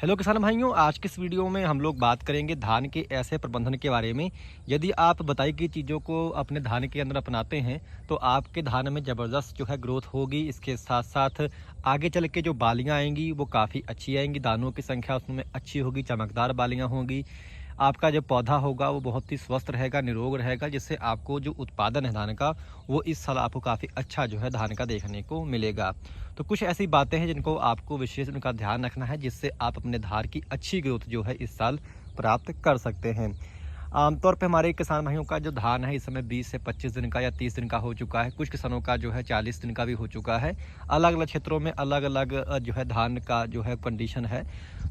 Hello किसान भाइयों, आज के इस वीडियो में हम लोग बात करेंगे धान के ऐसे प्रबंधन के बारे में। यदि आप बताई गई चीज़ों को अपने धान के अंदर अपनाते हैं तो आपके धान में ज़बरदस्त जो है ग्रोथ होगी। इसके साथ साथ आगे चल के जो बालियाँ आएंगी वो काफ़ी अच्छी आएंगी, दानों की संख्या उसमें अच्छी होगी, चमकदार बालियाँ होंगी। आपका जो पौधा होगा वो बहुत ही स्वस्थ रहेगा, निरोग रहेगा, जिससे आपको जो उत्पादन है धान का वो इस साल आपको काफ़ी अच्छा जो है धान का देखने को मिलेगा। तो कुछ ऐसी बातें हैं जिनको आपको विशेष उनका ध्यान रखना है, जिससे आप अपने धान की अच्छी ग्रोथ जो है इस साल प्राप्त कर सकते हैं। आमतौर पे हमारे किसान भाइयों का जो धान है इस समय 20 से 25 दिन का या 30 दिन का हो चुका है। कुछ किसानों का जो है 40 दिन का भी हो चुका है। अलग अलग क्षेत्रों में अलग अलग जो है धान का जो है कंडीशन है।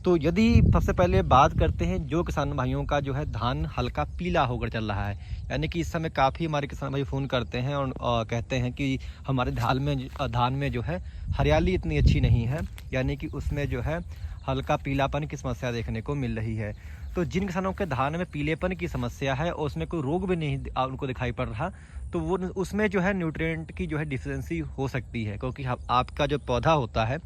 तो यदि सबसे पहले बात करते हैं जो किसान भाइयों का जो है धान हल्का पीला होकर चल रहा है, यानी कि इस समय काफ़ी हमारे किसान भाई फ़ोन करते हैं और कहते हैं कि हमारे धान में जो है हरियाली इतनी अच्छी नहीं है, यानी कि उसमें जो है हल्का पीलापन की समस्या देखने को मिल रही है। तो जिन किसानों के धान में पीलेपन की समस्या है और उसमें कोई रोग भी नहीं उनको दिखाई पड़ रहा, तो वो उसमें जो है न्यूट्रिएंट की जो है डिफिशियंसी हो सकती है, क्योंकि आपका जो पौधा होता है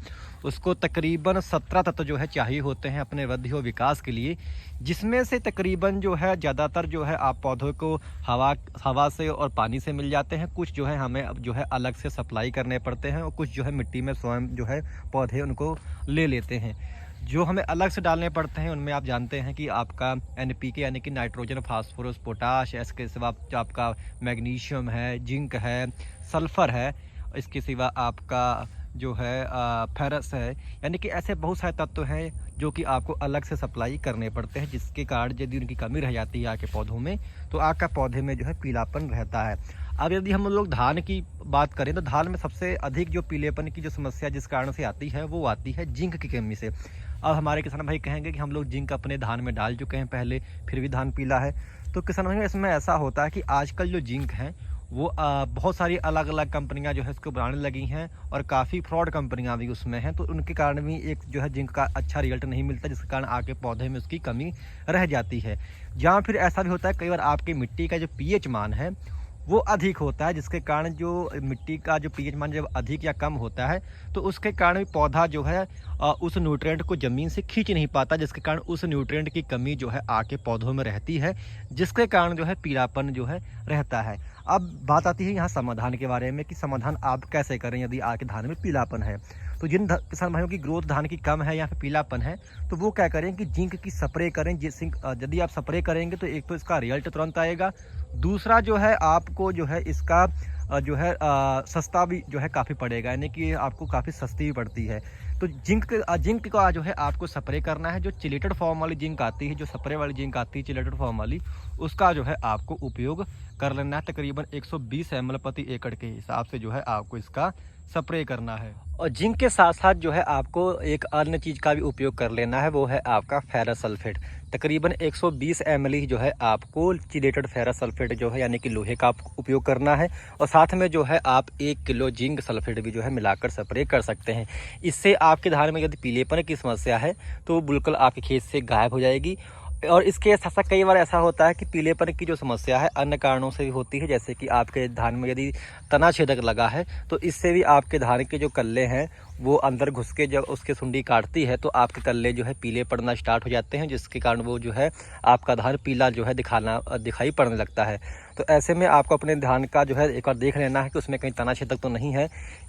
उसको तकरीबन 17 तत्व जो है चाहिए होते हैं अपने वृद्धि और विकास के लिए, जिसमें से तकरीबन जो है ज़्यादातर जो है आप पौधों को हवा से और पानी से मिल जाते हैं। कुछ जो है हमें अब जो है अलग से सप्लाई करने पड़ते हैं और कुछ जो है मिट्टी में स्वयं जो है पौधे उनको ले लेते हैं। जो हमें अलग से डालने पड़ते हैं उनमें आप जानते हैं कि आपका एनपीके यानी कि नाइट्रोजन, फास्फोरस, पोटाश, इसके सिवा आपका मैग्नीशियम है, जिंक है, सल्फर है, इसके सिवा आपका जो है फेरस है, यानी कि ऐसे बहुत सारे तत्व हैं जो कि आपको अलग से सप्लाई करने पड़ते हैं, जिसके कारण यदि उनकी कमी रह जाती है आपके पौधों में तो आपका पौधे में जो है पीलापन रहता है। अब यदि हम लोग धान की बात करें तो धान में सबसे अधिक जो पीलेपन की जो समस्या जिस कारण से आती है वो आती है जिंक की कमी से। अब हमारे किसान भाई कहेंगे कि हम लोग जिंक अपने धान में डाल चुके हैं पहले, फिर भी धान पीला है। तो किसान भाई इसमें ऐसा होता है कि आजकल जो जिंक है वो बहुत सारी अलग अलग कंपनियां जो है इसको बनाने लगी हैं और काफ़ी फ्रॉड कंपनियां भी उसमें हैं, तो उनके कारण भी एक जो है जिंक का अच्छा रिजल्ट नहीं मिलता, जिसके कारण आगे पौधे में उसकी कमी रह जाती है। या फिर ऐसा भी होता है कई बार आपकी मिट्टी का जो पीएच मान है वो अधिक होता है, जिसके कारण जो मिट्टी का जो पीएच मान जब अधिक या कम होता है तो उसके कारण भी पौधा जो है उस न्यूट्रिएंट को ज़मीन से खींच नहीं पाता, जिसके कारण उस न्यूट्रिएंट की कमी जो है आके पौधों में रहती है, जिसके कारण जो है पीलापन जो है रहता है। अब बात आती है यहाँ समाधान के बारे में कि समाधान आप कैसे करें यदि आपके धान में पीलापन है। तो जिन किसान भाइयों की ग्रोथ धान की कम है या फिर पीलापन है तो वो क्या करें कि जिंक की स्प्रे करें। यदि आप स्प्रे करेंगे तो एक तो इसका रिजल्ट तुरंत आएगा, दूसरा जो है आपको जो है इसका जो है सस्ता भी जो है काफ़ी पड़ेगा, यानी कि आपको काफ़ी सस्ती भी पड़ती है। तो जिंक का जो है आपको स्प्रे करना है। जो चिलेटेड फॉर्म वाली जिंक आती है, जो स्प्रे वाली जिंक आती है चिलेटेड फॉर्म वाली, उसका जो है आपको उपयोग कर लेना है। तकरीबन 120 ml प्रति एकड़ के हिसाब से जो है आपको इसका स्प्रे करना है। और जिंक के साथ साथ जो है आपको एक अन्य चीज़ का भी उपयोग कर लेना है, वो है आपका फेरस सल्फेट। तकरीबन 120 ml ही जो है आपको चिलेटेड फेरस सल्फेट जो है यानी कि लोहे का उपयोग करना है, और साथ में जो है आप 1 किलो जिंक सल्फेट भी जो है मिलाकर स्प्रे कर सकते हैं। इससे आपके धान में यदि पीलेपन की समस्या है तो बिल्कुल आपके खेत से गायब हो जाएगी। और इसके साथ साथ कई बार ऐसा होता है कि पीलेपन की जो समस्या है अन्य कारणों से भी होती है, जैसे कि आपके धान में यदि तना छेदक लगा है तो इससे भी आपके धान के जो कल्ले हैं वो अंदर घुस के जब उसके सुंडी काटती है तो आपके कल्ले जो है पीले पड़ना स्टार्ट हो जाते हैं, जिसके कारण वो जो है आपका धान पीला जो है दिखाई पड़ने लगता है। तो ऐसे में आपको अपने धान का जो है एक बार देख लेना है कि उसमें कहीं तना छेदक तो नहीं है।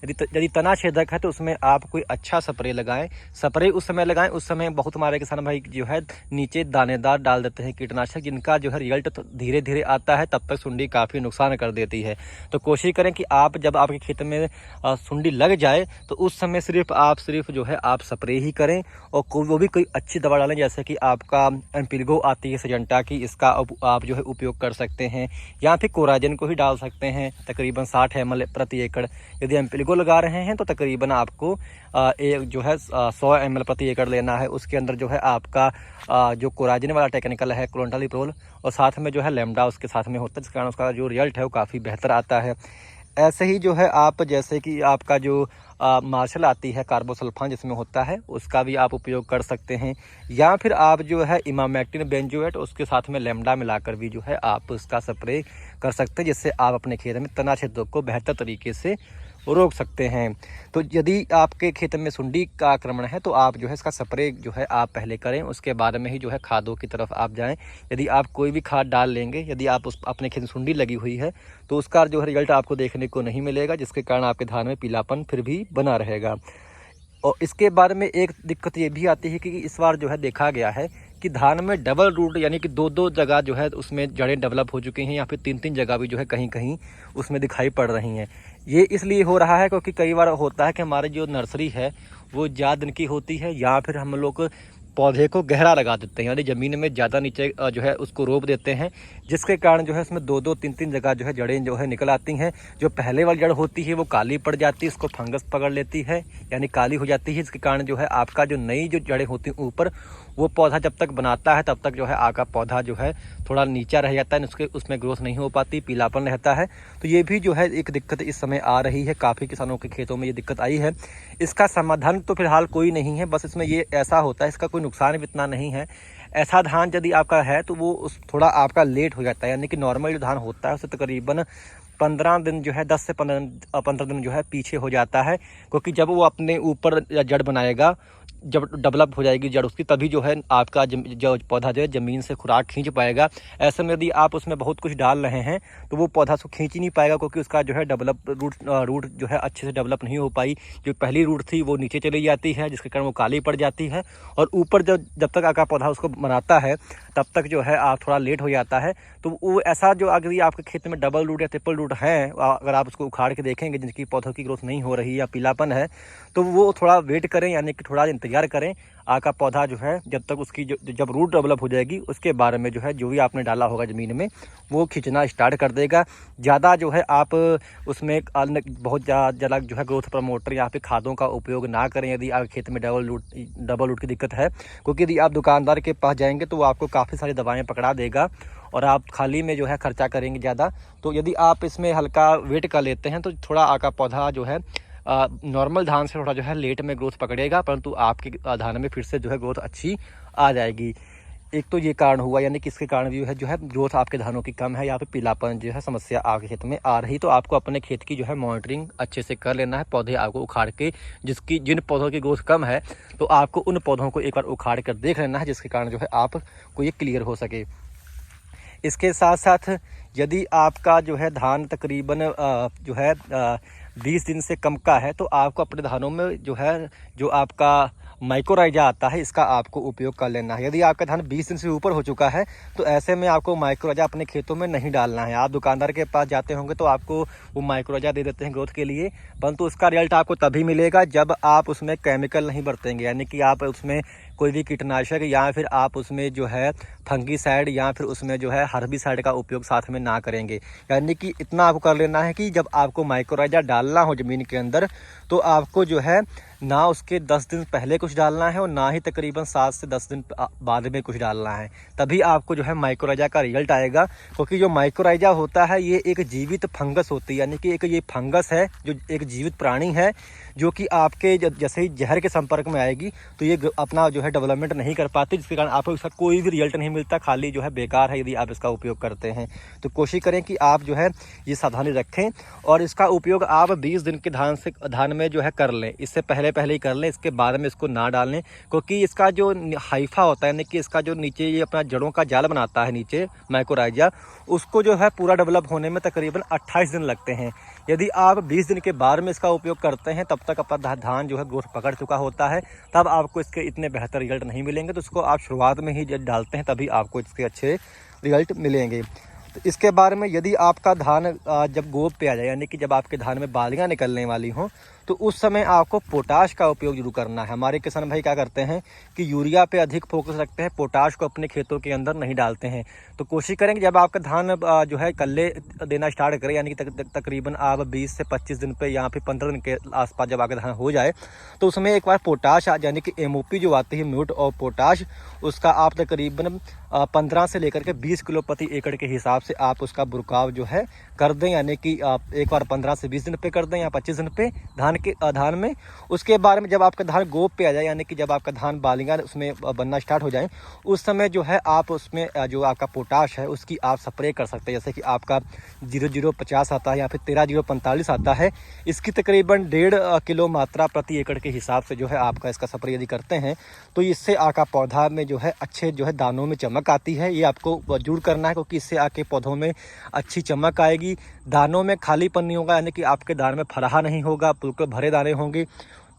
यदि तना छेदक है तो उसमें आप कोई अच्छा स्प्रे लगाएं। स्प्रे उस समय लगाएं, उस समय बहुत हमारे किसान भाई जो है नीचे दानेदार डाल देते हैं कीटनाशक, जिनका जो है रिजल्ट तो धीरे धीरे आता है, तब तक सुंडी काफ़ी नुकसान कर देती है। तो कोशिश करें कि आप जब आपके खेत में सुंडी लग जाए तो उस समय सिर्फ जो है आप स्प्रे ही करें, और वो भी कोई अच्छी दवा डालें, जैसे कि आपका एम्पिलगो आती है सिजेंटा की, इसका आप जो है उपयोग कर सकते हैं, या फिर कोराजन को ही डाल सकते हैं तकरीबन 60 ml प्रति एकड़। यदि एम्पिलगो लगा रहे हैं तो तकरीबन आपको जो है 100 ml प्रति एकड़ लेना है। उसके अंदर जो है आपका जो कोराजन वाला टेक्निकल है क्लोंटालिप्रोल, और साथ में जो है लेमडा उसके साथ में होता है, जिस कारण उसका जो रिजल्ट है वो काफ़ी बेहतर आता है। ऐसे ही जो है आप जैसे कि आपका जो मार्शल आती है कार्बोसल्फान जिसमें होता है, उसका भी आप उपयोग कर सकते हैं, या फिर आप जो है इमामेक्टिन बेंजोएट उसके साथ में लेमडा मिलाकर भी जो है आप उसका स्प्रे कर सकते हैं, जिससे आप अपने खेत में तना छेदक को बेहतर तरीके से रोक सकते हैं। तो यदि आपके खेत में सुंडी का आक्रमण है तो आप जो है इसका स्प्रे जो है आप पहले करें, उसके बाद में ही जो है खादों की तरफ आप जाएं। यदि आप कोई भी खाद डाल लेंगे, यदि आप उस अपने खेत में सुंडी लगी हुई है तो उसका जो है रिजल्ट आपको देखने को नहीं मिलेगा, जिसके कारण आपके धान में पीलापन फिर भी बना रहेगा। और इसके बारे में एक दिक्कत ये भी आती है कि इस बार जो है देखा गया है कि धान में डबल रूट यानी कि दो दो जगह जो है उसमें जड़ें डेवलप हो चुकी हैं, या फिर तीन तीन जगह भी जो है कहीं कहीं उसमें दिखाई पड़ रही हैं। ये इसलिए हो रहा है क्योंकि कई बार होता है कि हमारी जो नर्सरी है वो ज़्यादा दिन की होती है, या फिर हम लोग पौधे को गहरा लगा देते हैं, यानी ज़मीन में ज़्यादा नीचे जो है उसको रोप देते हैं, जिसके कारण जो है उसमें दो दो तीन तीन जगह जो है जड़ें जो है निकल आती हैं। जो पहले वाली जड़ होती है वो काली पड़ जाती है, इसको फंगस पकड़ लेती है यानी काली हो जाती है, इसके कारण जो है आपका जो नई जो जड़ें होती हैं ऊपर, वो पौधा जब तक बनाता है तब तक जो है आपका पौधा जो है थोड़ा नीचा रह जाता है, उसमें ग्रोथ नहीं हो पाती, पीलापन रहता है। तो ये भी जो है एक दिक्कत इस समय आ रही है, काफ़ी किसानों के खेतों में ये दिक्कत आई है। इसका समाधान तो फिलहाल कोई नहीं है, बस इसमें ये ऐसा होता है, इसका कोई नुकसान भी इतना नहीं है। ऐसा धान यदि आपका है तो वो थोड़ा आपका लेट हो जाता है, यानी कि नॉर्मल जो धान होता है उससे तकरीबन 15 दिन जो है 10 से 15 दिन जो है पीछे हो जाता है, क्योंकि जब वो अपने ऊपर जड़ बनाएगा, जब डेवलप हो जाएगी जड़ उसकी, तभी जो है आपका जो पौधा जो है ज़मीन से खुराक खींच पाएगा। ऐसे में यदि आप उसमें बहुत कुछ डाल रहे हैं तो वो पौधा उसको खींच ही नहीं पाएगा, क्योंकि उसका जो है रूट जो है अच्छे से डेवलप नहीं हो पाई। जो पहली रूट थी वो नीचे चली जाती है, जिसके कारण वो काली पड़ जाती है, और ऊपर जब तक आपका पौधा उसको बनाता है तब तक जो है आप थोड़ा लेट हो जाता है। तो वो ऐसा जो अगर आपके खेत में डबल रूट या ट्रिपल रूट है, अगर आप उसको उखाड़ के देखेंगे जिनकी पौधों की ग्रोथ नहीं हो रही या पीलापन है, तो वो थोड़ा वेट करें, यानी कि थोड़ा इंतजार करें। आपका पौधा जो है जब तक उसकी जब रूट डेवलप हो जाएगी उसके बारे में जो है जो भी आपने डाला होगा ज़मीन में वो खींचना स्टार्ट कर देगा। ज़्यादा जो है आप उसमें बहुत ज़्यादा जो है ग्रोथ प्रमोटर या फिर खादों का उपयोग ना करें यदि आपके खेत में डबल रूट की दिक्कत है, क्योंकि यदि आप दुकानदार के पास जाएंगे तो वो आपको काफ़ी सारी दवाएँ पकड़ा देगा और आप खाली में जो है खर्चा करेंगे ज़्यादा। तो यदि आप इसमें हल्का वेट कर लेते हैं तो थोड़ा आपका पौधा जो है नॉर्मल धान से थोड़ा जो है लेट में ग्रोथ पकड़ेगा, परंतु आपके धान में फिर से जो है ग्रोथ अच्छी आ जाएगी। एक तो ये कारण हुआ, यानी कि इसके कारण भी जो है ग्रोथ आपके धानों की कम है या फिर पीलापन जो है समस्या आपके खेत में आ रही। तो आपको अपने खेत की जो है मॉनिटरिंग अच्छे से कर लेना है। पौधे आपको उखाड़ के जिन पौधों की ग्रोथ कम है तो आपको उन पौधों को एक बार उखाड़ कर देख लेना है, जिसके कारण जो है आपको ये क्लियर हो सके। इसके साथ साथ यदि आपका जो है धान तकरीबन जो है 20 दिन से कम का है तो आपको अपने धानों में जो आपका माइक्रोराइजा आता है इसका आपको उपयोग कर लेना है। यदि आपका धान 20 दिन से ऊपर हो चुका है तो ऐसे में आपको माइक्रोराइजा अपने खेतों में नहीं डालना है। आप दुकानदार के पास जाते होंगे तो आपको वो माइक्रोराइजा दे देते हैं ग्रोथ के लिए, परंतु उसका रिजल्ट आपको तभी मिलेगा जब आप उसमें केमिकल नहीं बरतेंगे, यानी कि आप उसमें कोई भी कीटनाशक या फिर आप उसमें जो है फंगीसाइड या फिर उसमें जो है हर्बिसाइड का उपयोग साथ में ना करेंगे। यानी कि इतना आपको कर लेना है कि जब आपको माइक्रोराइजा डालना हो ज़मीन के अंदर तो आपको जो है ना उसके 10 दिन पहले कुछ डालना है और ना ही तकरीबन 7 से 10 दिन बाद में कुछ डालना है, तभी आपको जो है माइक्रोराइजा का रिजल्ट आएगा। क्योंकि जो माइक्रोराइजा होता है ये एक जीवित फंगस होती है, यानी कि एक ये फंगस है जो एक जीवित प्राणी है जो कि आपके जैसे ही जहर के संपर्क में आएगी तो ये अपना जो है डेवलपमेंट नहीं कर पाती, जिसके कारण आपको इसका कोई भी रिजल्ट नहीं मिलता, खाली जो है बेकार है यदि आप इसका उपयोग करते हैं। तो कोशिश करें कि आप जो है ये सावधानी रखें और इसका उपयोग आप 20 दिन के धान में जो है कर लें, इससे पहले ही कर लें, इसके बाद में इसको ना डालें। क्योंकि इसका जो हाइफा होता है, यानी कि इसका जो नीचे ये अपना जड़ों का जाल बनाता है नीचे माइक्रोराइजा, उसको जो है पूरा डेवलप होने में तकरीबन 28 दिन लगते हैं। यदि आप 20 दिन के बाद में इसका उपयोग करते हैं तब तक अपना धान जो है ग्रोथ पकड़ चुका होता है, तब आपको इसके इतने बेहतर रिजल्ट नहीं मिलेंगे। तो इसको आप शुरुआत में ही जब डालते हैं तभी आपको इसके अच्छे रिजल्ट मिलेंगे। तो इसके बारे में यदि आपका धान जब गोब पे आ जाए, यानी कि जब आपके धान में बालियाँ निकलने वाली हों, तो उस समय आपको पोटाश का उपयोग जरूर करना है। हमारे किसान भाई क्या करते हैं कि यूरिया पे अधिक फोकस रखते हैं, पोटाश को अपने खेतों के अंदर नहीं डालते हैं। तो कोशिश करें कि जब आपका धान जो है कल्ले देना स्टार्ट करें, यानी कि तकरीबन आप 20 से 25 दिन पे या फिर 15 दिन के आसपास जब आपका धान हो जाए तो उसमें एक बार पोटाश यानी कि MOP जो आती है म्यूट और पोटाश, उसका आप तकरीबन 15 से लेकर के 20 किलो प्रति एकड़ के हिसाब से आप उसका बुरकाव जो है कर दें, यानी कि आप एक बार 15 से 20 दिन पे कर दें या 25 दिन पे धान धान में। उसके बाद में जब आपका धान गोप पे आ जाए, यानी कि जब आपका धान बालियाँ उसमें बनना स्टार्ट हो जाए, उस समय जो है आप उसमें जो आपका पोटाश है उसकी आप स्प्रे कर सकते हैं। जैसे कि आपका 0050 आता है या फिर 13045 आता है, इसकी तकरीबन 1.5 किलो मात्रा प्रति एकड़ के हिसाब से जो है आपका इसका स्प्रे यदि करते हैं तो इससे आपका पौधा में जो है अच्छे जो है दानों में चमक आती है। ये आपको जरूर करना है, क्योंकि इससे आपके पौधों में अच्छी चमक आएगी, दानों में खालीपन नहीं होगा, यानी कि आपके दाने में फराहा नहीं होगा, बिल्कुल भरे दाने होंगे।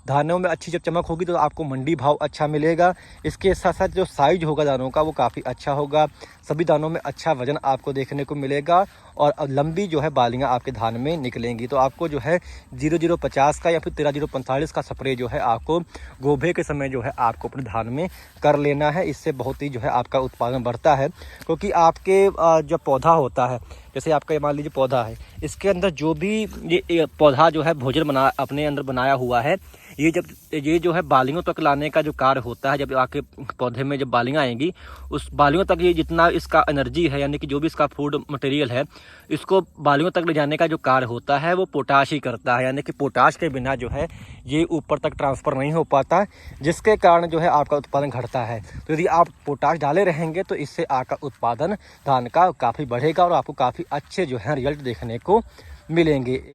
दानों में अच्छी जब चमक होगी तो आपको मंडी भाव अच्छा मिलेगा। इसके साथ साथ जो साइज होगा दानों का वो काफ़ी अच्छा होगा, सभी दानों में अच्छा वजन आपको देखने को मिलेगा और लंबी जो है बालियाँ आपके धान में निकलेंगी। तो आपको जो है 0050 का या फिर 13045 का स्प्रे जो है आपको गोभे के समय जो है आपको अपने धान में कर लेना है। इससे बहुत ही जो है आपका उत्पादन बढ़ता है, क्योंकि आपके जब पौधा होता है, जैसे आपका ये मान लीजिए पौधा है, इसके अंदर जो भी ये पौधा जो है भोजन अपने अंदर बनाया हुआ है, ये जो है बालियों तक लाने का जो कार्य होता है। जब आपके पौधे में जब बालियाँ आएंगी, उस बालियों तक ये जितना इसका एनर्जी है, यानी कि जो भी इसका फूड मटेरियल है, इसको बालियों तक ले जाने का जो कार्य होता है वो पोटाश ही करता है। यानी कि पोटाश के बिना जो है ये ऊपर तक ट्रांसफ़र नहीं हो पाता, जिसके कारण जो है आपका उत्पादन घटता है। तो यदि आप पोटाश डाले रहेंगे तो इससे आपका उत्पादन धान का काफ़ी बढ़ेगा और आपको काफ़ी अच्छे जो है रिजल्ट देखने को मिलेंगे।